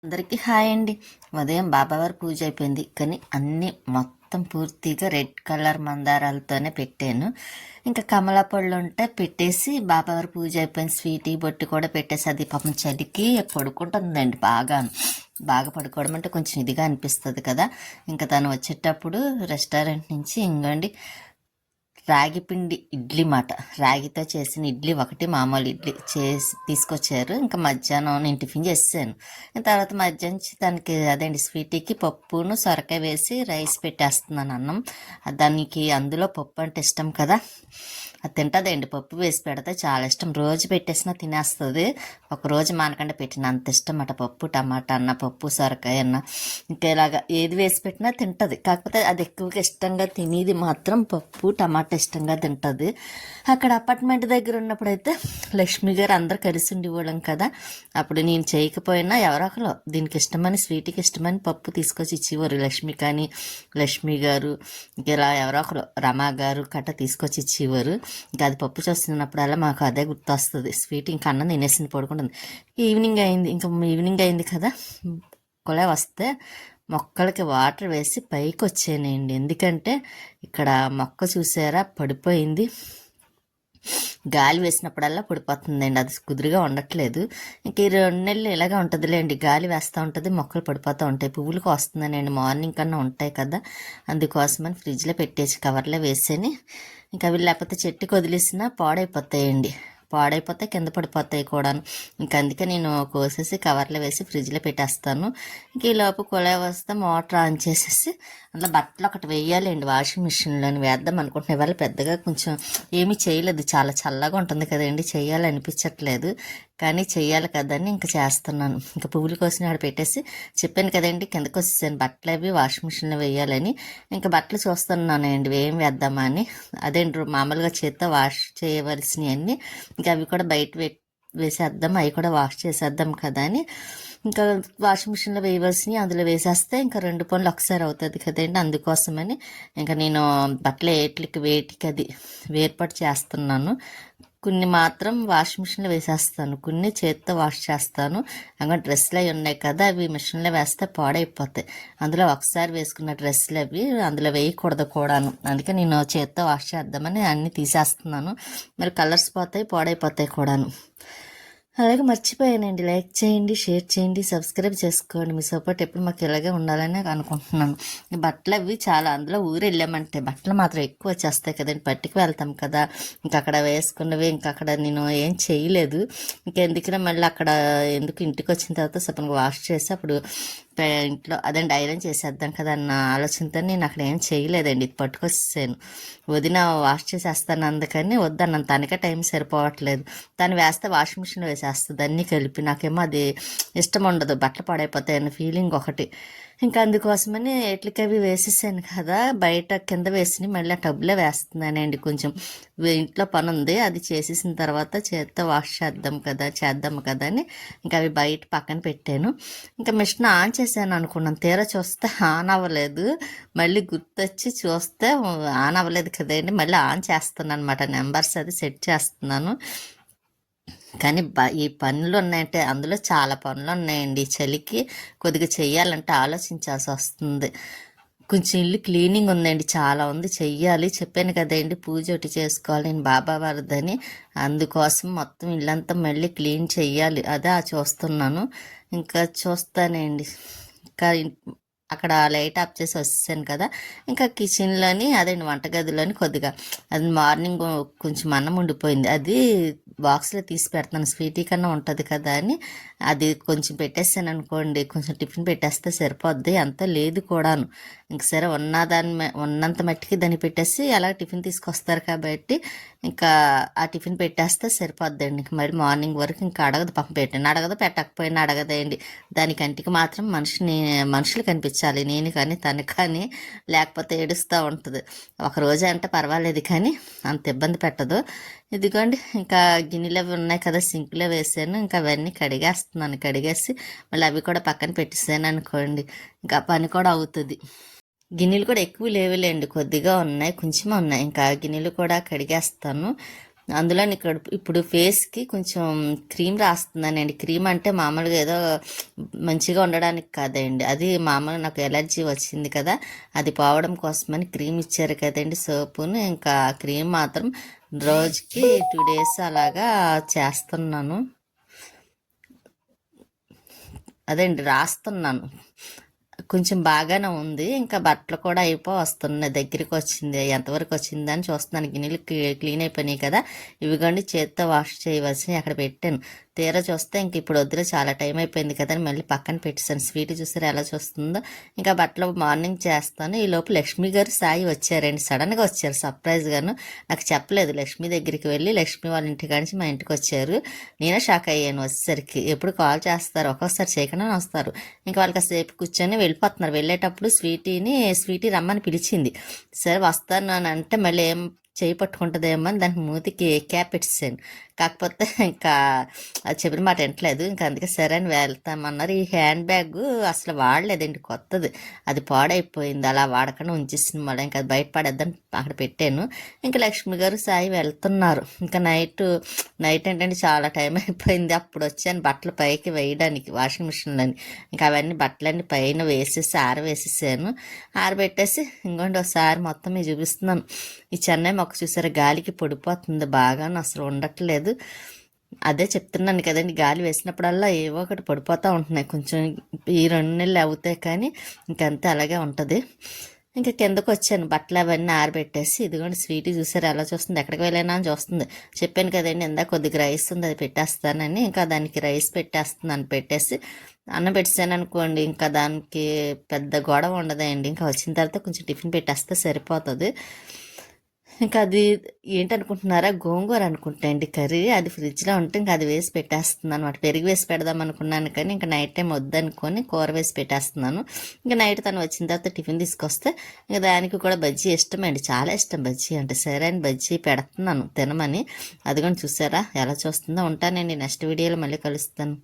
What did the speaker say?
అందరికీ హాయ్ అండి. ఉదయం బాబావారి పూజ అయిపోయింది, కానీ అన్నీ మొత్తం పూర్తిగా రెడ్ కలర్ మందారాలతోనే పెట్టాను. ఇంకా కమలా పళ్ళు ఉంటే పెట్టేసి బాబావారి పూజ అయిపోయింది. స్వీటీ బొట్టు కూడా పెట్టేసి, అది పాపం చలికి పడుకుంటుందండి. బాగా పడుకోవడం అంటే కొంచెం ఇదిగా అనిపిస్తుంది కదా. ఇంకా తను వచ్చేటప్పుడు రెస్టారెంట్ నుంచి ఇంకోండి రాగి పిండి ఇడ్లీ మాట, రాగితో చేసిన ఇడ్లీ ఒకటి మామూలు ఇడ్లీ చేసి తీసుకొచ్చారు. ఇంకా మధ్యాహ్నం నేను టిఫిన్ చేసాను. తర్వాత మధ్యాహ్నం తనకి అదేంటి స్వీటీకి పప్పును సొరకాయ వేసి రైస్ పెట్టేస్తున్నాను, అన్నం. దానికి అందులో పప్పు అంటే ఇష్టం కదా, అది తింటుందండి. పప్పు వేసి పెడితే చాలా ఇష్టం, రోజు పెట్టేసినా తినేస్తుంది. ఒకరోజు మానకుండా పెట్టిన అంత ఇష్టం అట. పప్పు టమాటా అన్న, పప్పు సొరకాయ అన్న, ఇంకా ఇలాగా ఏది వేసి పెట్టినా తింటుంది. కాకపోతే అది ఎక్కువగా ఇష్టంగా తినేది మాత్రం పప్పు టమాటా ఇష్టంగా తింటుంది. అక్కడ అపార్ట్మెంట్ దగ్గర ఉన్నప్పుడైతే లక్ష్మి గారు అందరు కలిసి ఉండేవాళ్ళం కదా. అప్పుడు నేను చేయకపోయినా ఎవరో ఒకరు దీనికి ఇష్టమని, స్వీట్కి ఇష్టమని పప్పు తీసుకొచ్చి ఇచ్చేవారు. లక్ష్మి గారు ఇలా ఎవరో ఒకరు రమా గారు కట్ట తీసుకొచ్చి ఇచ్చేవారు. ఇంకా అది పప్పు చూస్తున్నప్పుడల్లా మాకు అదే గుర్తొస్తుంది. స్వీట్ ఇంకా అన్నం తినేసింది, పడుకుంటుంది. ఈవినింగ్ అయింది కదా, కొలే వస్తే మొక్కలకి వాటర్ వేసి పైకి వచ్చానండి. ఎందుకంటే ఇక్కడ మొక్క చూసారా పడిపోయింది, గాలి వేసినప్పుడల్లా పడిపోతుందండి. అది కుదురుగా ఉండట్లేదు. ఇంక ఈ 2 నెలలు ఇలాగే ఉంటుందిలేండి, గాలి వేస్తూ ఉంటుంది, మొక్కలు పడిపోతూ ఉంటాయి. పువ్వులకు వస్తుందనండి, మార్నింగ్ కన్నా ఉంటాయి కదా, అందుకోసమని ఫ్రిడ్జ్లో పెట్టేసి కవర్లో వేసేని. ఇంకా అవి లేకపోతే చెట్టుకి వదిలేసినా పాడైపోతే కింద పడిపోతాయి కూడాను. ఇంకా అందుకే నేను కోసేసి కవర్లో వేసి ఫ్రిడ్జ్లో పెట్టేస్తాను. ఇంక ఈలోపు కుళాయి వస్తే మోటార్ ఆన్ చేసేసి అందులో బట్టలు ఒకటి వేయాలండి, వాషింగ్ మిషన్లోని వేద్దాం అనుకుంటున్నా. ఇవాళ పెద్దగా కొంచెం ఏమీ చేయలేదు, చాలా చల్లగా ఉంటుంది కదండి, చేయాలనిపించట్లేదు. కానీ చెయ్యాలి కదని ఇంకా చేస్తున్నాను. ఇంకా పువ్వుల కోసం ఆడ పెట్టేసి చెప్పాను కదండి, కిందకు వచ్చేసాను. బట్టలు అవి వాషింగ్ మిషన్లో వేయాలని. ఇంకా బట్టలు చూస్తున్నానండి ఏం వేద్దామా అని. అదేంటి మామూలుగా చేత్తో వాష్ చేయవలసినవి అన్నీ ఇంకా అవి కూడా బయట వేసేద్దాం, అవి కూడా వాష్ చేసేద్దాం కదా అని ఇంకా వాషింగ్ మిషన్లో వేయవలసినవి అందులో వేసేస్తే ఇంకా 2 పనులు ఒకసారి అవుతుంది కదండి. అందుకోసమని ఇంకా నేను బట్టలు వేటికి అది వేర్పాటు చేస్తున్నాను. కొన్ని మాత్రం వాషింగ్ మిషన్లో వేసేస్తాను, కొన్ని చేత్తో వాష్ చేస్తాను. ఇంకా డ్రెస్సులు అవి ఉన్నాయి కదా, అవి మిషన్లో వేస్తే పాడైపోతాయి. అందులో ఒకసారి వేసుకున్న డ్రెస్సులు అవి అందులో వేయకూడదు కూడాను. అందుకే నేను చేత్తో వాష్ చేద్దామని అన్నీ తీసేస్తున్నాను. మరి కలర్స్ పోతాయి, పాడైపోతాయి కూడాను. అలాగే మర్చిపోయానండి, లైక్ చేయండి, షేర్ చేయండి, సబ్స్క్రైబ్ చేసుకోండి. మీ సపోర్ట్ ఎప్పుడు మాకు ఇలాగే ఉండాలని అనుకుంటున్నాను. ఈ బట్టలు అవి చాలా, అందులో ఊరు వెళ్ళామంటే బట్టలు మాత్రం ఎక్కువ వచ్చేస్తాయి కదండి, పట్టుకు వెళ్తాం కదా. ఇంకా అక్కడ వేసుకున్నవి ఇంకా అక్కడ నేను ఏం చేయలేదు. ఇంకెందుకునే మళ్ళీ అక్కడ ఎందుకు, ఇంటికి వచ్చిన తర్వాత సపన్ వాష్ చేసి అప్పుడు ఇంట్లో అదండి ఐరన్ చేసేద్దాం కదా అన్న ఆలోచనతో నేను అక్కడ ఏం చేయలేదండి. ఇది పట్టుకొచ్చేసాను. వదిన వాష్ చేసేస్తాను అందుకని వద్దన్నాను, తనకే టైం సరిపోవట్లేదు. తను వేస్తే వాషింగ్ మిషన్ వేసేస్తుంది అన్నీ కలిపి. నాకేమో అది ఇష్టం ఉండదు, బట్టలు పాడైపోతాయన్న ఫీలింగ్ ఒకటి. ఇంకా అందుకోసమని ఎట్లకి అవి వేసేసాను కదా, బయట కింద వేసి మళ్ళీ ఆ టబ్లో వేస్తున్నానండి. కొంచెం ఇంట్లో పని ఉంది, అది చేసేసిన తర్వాత చేత్తో వాష్ చేద్దాం కదా అని ఇంకా అవి బయట పక్కన పెట్టాను. ఇంకా మిషన్ ఆన్ చేశాను అనుకున్నాను, తీరా చూస్తే ఆన్ అవ్వలేదు. మళ్ళీ గుర్తొచ్చి చూస్తే ఆన్ అవ్వలేదు కదండి, మళ్ళీ ఆన్ చేస్తున్నాను అనమాట. నెంబర్స్ అది సెట్ చేస్తున్నాను. కానీ ఈ పనులు ఉన్నాయంటే అందులో చాలా పనులు ఉన్నాయండి. చలికి కొద్దిగా చెయ్యాలంటే ఆలోచించాల్సి వస్తుంది. కొంచెం ఇల్లు క్లీనింగ్ ఉందండి, చాలా ఉంది చెయ్యాలి. చెప్పాను కదండి పూజ ఒకటి చేసుకోవాలి నేను బాబా వారిదని, అందుకోసం మొత్తం ఇల్లంతా మళ్ళీ క్లీన్ చెయ్యాలి. అదే చూస్తున్నాను, ఇంకా చూస్తానండి. ఇంకా అక్కడ లైట్ ఆఫ్ చేసి వచ్చేసాను కదా. ఇంకా కిచెన్లోని అదేంటి వంటగదిలోని కొద్దిగా అది మార్నింగ్ కొంచెం అన్నం ఉండిపోయింది, అది బాక్స్లో తీసి పెడతాను, స్వీటీ కన్నా ఉంటుంది కదా అని అది కొంచెం పెట్టేస్తాను అనుకోండి. కొంచెం టిఫిన్ పెట్టేస్తే సరిపోద్ది, అంత లేదు కూడాను. ఇంక సరే ఉన్నంత మట్టికి దాన్ని పెట్టేసి అలా టిఫిన్ తీసుకొస్తారు కాబట్టి ఇంకా ఆ టిఫిన్ పెట్టేస్తే సరిపోద్దండి. మరి మార్నింగ్ వరకు ఇంకా అడగదు, పక్కన అడగదు, పెట్టకపోయినా అడగదండి. దాని కంటికి మాత్రం మనుషులు కనిపించాలి, నేను కానీ తను కానీ, లేకపోతే ఏడుస్తూ ఉంటుంది. ఒకరోజు అంటే పర్వాలేదు కానీ అంత ఇబ్బంది పెట్టదు. ఇదిగోండి ఇంకా గిన్నెలు అవి ఉన్నాయి కదా, సింక్లో వేసాను. ఇంకా అవన్నీ కడిగేసి మళ్ళీ అవి కూడా పక్కన పెట్టేసాను అనుకోండి, ఇంకా పని కూడా అవుతుంది. గిన్నెలు కూడా ఎక్కువ లేవులేండి, కొద్దిగా ఉన్నాయి, కొంచెమే ఉన్నాయి. ఇంకా గిన్నెలు కూడా కడిగేస్తాను. అందులో ఇక్కడ ఇప్పుడు ఫేస్కి కొంచెం క్రీమ్ రాస్తున్నానండి. క్రీమ్ అంటే మామూలుగా ఏదో మంచిగా ఉండడానికి కాదండి, అది మామూలుగా నాకు ఎలర్జీ వచ్చింది కదా, అది పోవడం కోసమని క్రీమ్ ఇచ్చారు కదండి సోపును. ఇంకా క్రీమ్ మాత్రం రోజుకి 2 days అలాగా చేస్తున్నాను, అదేంటి రాస్తున్నాను. కొంచెం బాగానే ఉంది. ఇంకా బట్టలు కూడా వస్తున్నాయి, దగ్గరికి వచ్చింది. ఎంతవరకు వచ్చిందని చూస్తున్నాను. గిన్నెలు క్లీన్ అయిపోయినాయి కదా, ఇవిగోండి చేత్తో వాష్ చేయవలసి అక్కడ పెట్టాను. తీరా చూస్తే ఇంక ఇప్పుడు వద్దులే, చాలా టైం అయిపోయింది కదా అని మళ్ళీ పక్కన పెట్టేశాను. స్వీట్ చూసారు ఎలా చూస్తుందో. ఇంకా బట్టలు మార్నింగ్ చేస్తాను. ఈ లోపు లక్ష్మి గారు సాయి వచ్చారండి, సడన్గా వచ్చారు సర్ప్రైజ్గాను. నాకు చెప్పలేదు. లక్ష్మి దగ్గరికి వెళ్ళి లక్ష్మి వాళ్ళ ఇంటి కానించి మా ఇంటికి వచ్చారు. నేనే షాక్ అయ్యాను వచ్చేసరికి. ఎప్పుడు కాల్ చేస్తారు, ఒక్కొక్కసారి చేయకుండా వస్తారు. ఇంకా వాళ్ళకి సేపు కూర్చొని వెళ్ళిపోతున్నారు. వెళ్ళేటప్పుడు స్వీటీ రమ్మని పిలిచింది. సరే వస్తాను అని అంటే మళ్ళీ ఏం చేయి పట్టుకుంటుందేమో అని దానికి మూతికి క్యాప్ పెట్టేసాను. కాకపోతే ఇంకా అది చెప్పిన మాట వింటలేదు. ఇంకా అందుకే సరే అని వెళ్తామన్నారు. ఈ హ్యాండ్ బ్యాగ్ అసలు వాడలేదండి, కొత్తది, అది పాడైపోయింది. అలా వాడకుండా ఉంచేసింది. మళ్ళీ ఇంకా అది బయట పడేద్దని అక్కడ పెట్టాను. ఇంకా లక్ష్మి గారు సాయి వెళ్తున్నారు. ఇంకా నైట్ ఏంటంటే చాలా టైం అయిపోయింది. అప్పుడు వచ్చాను బట్టలు పైకి వేయడానికి వాషింగ్ మిషన్లోని. ఇంకా అవన్నీ బట్టలన్నీ పైన వేసేసి ఆరవేసేసాను. ఆరబెట్టేసి ఇంకోండి ఒకసారి మొత్తం మీకు చూపిస్తున్నాను. ఈ చెన్నై మొక్క చూసారా, గాలికి పొడిపోతుంది బాగా, అసలు ఉండట్లేదు. అదే చెప్తున్నాను కదండి, గాలి వేసినప్పుడల్లా ఏవో ఒకటి పడిపోతూ ఉంటున్నాయి. కొంచెం ఈ 2 నెలలు అవుతాయి కానీ ఇంకంతే అలాగే ఉంటుంది. ఇంకా కిందకు వచ్చాను, బట్టలు అవన్నీ ఆరబెట్టేసి. ఇదిగోండి స్వీట్ చూసారు ఎలా చూస్తుంది, ఎక్కడికి వెళ్ళానా అని చూస్తుంది. చెప్పాను కదండి ఇందాక కొద్దిగా రైస్ ఉంది, అది పెట్టేస్తానని. ఇంకా దానికి రైస్ పెట్టేస్తున్నాను. పెట్టేసి అన్నం పెట్టేసాను అనుకోండి, ఇంకా దానికి పెద్ద గొడవ ఉండదండి. ఇంకా వచ్చిన తర్వాత కొంచెం టిఫిన్ పెట్టేస్తే సరిపోతుంది. ఇంకా అది ఏంటనుకుంటున్నారా, గోంగూర అనుకుంటాండి కర్రీ. అది ఫ్రిడ్జ్లో ఉంటే ఇంకా అది వేసి పెట్టేస్తున్నాను అనమాట. పెరుగు వేసి పెడదాం అనుకున్నాను కానీ ఇంకా నైట్ టైం వద్దనుకొని కూర వేసి పెట్టేస్తున్నాను. ఇంకా నైట్ తను వచ్చిన తర్వాత టిఫిన్ తీసుకొస్తే ఇంకా దానికి కూడా బజ్జీ ఇష్టమండి, చాలా ఇష్టం బజ్జీ అంటే. సరే అని బజ్జీ పెడుతున్నాను తినమని. అది కూడా చూసారా ఎలా చూస్తుందో. ఉంటానండి, నెక్స్ట్ వీడియోలో మళ్ళీ కలుస్తాను.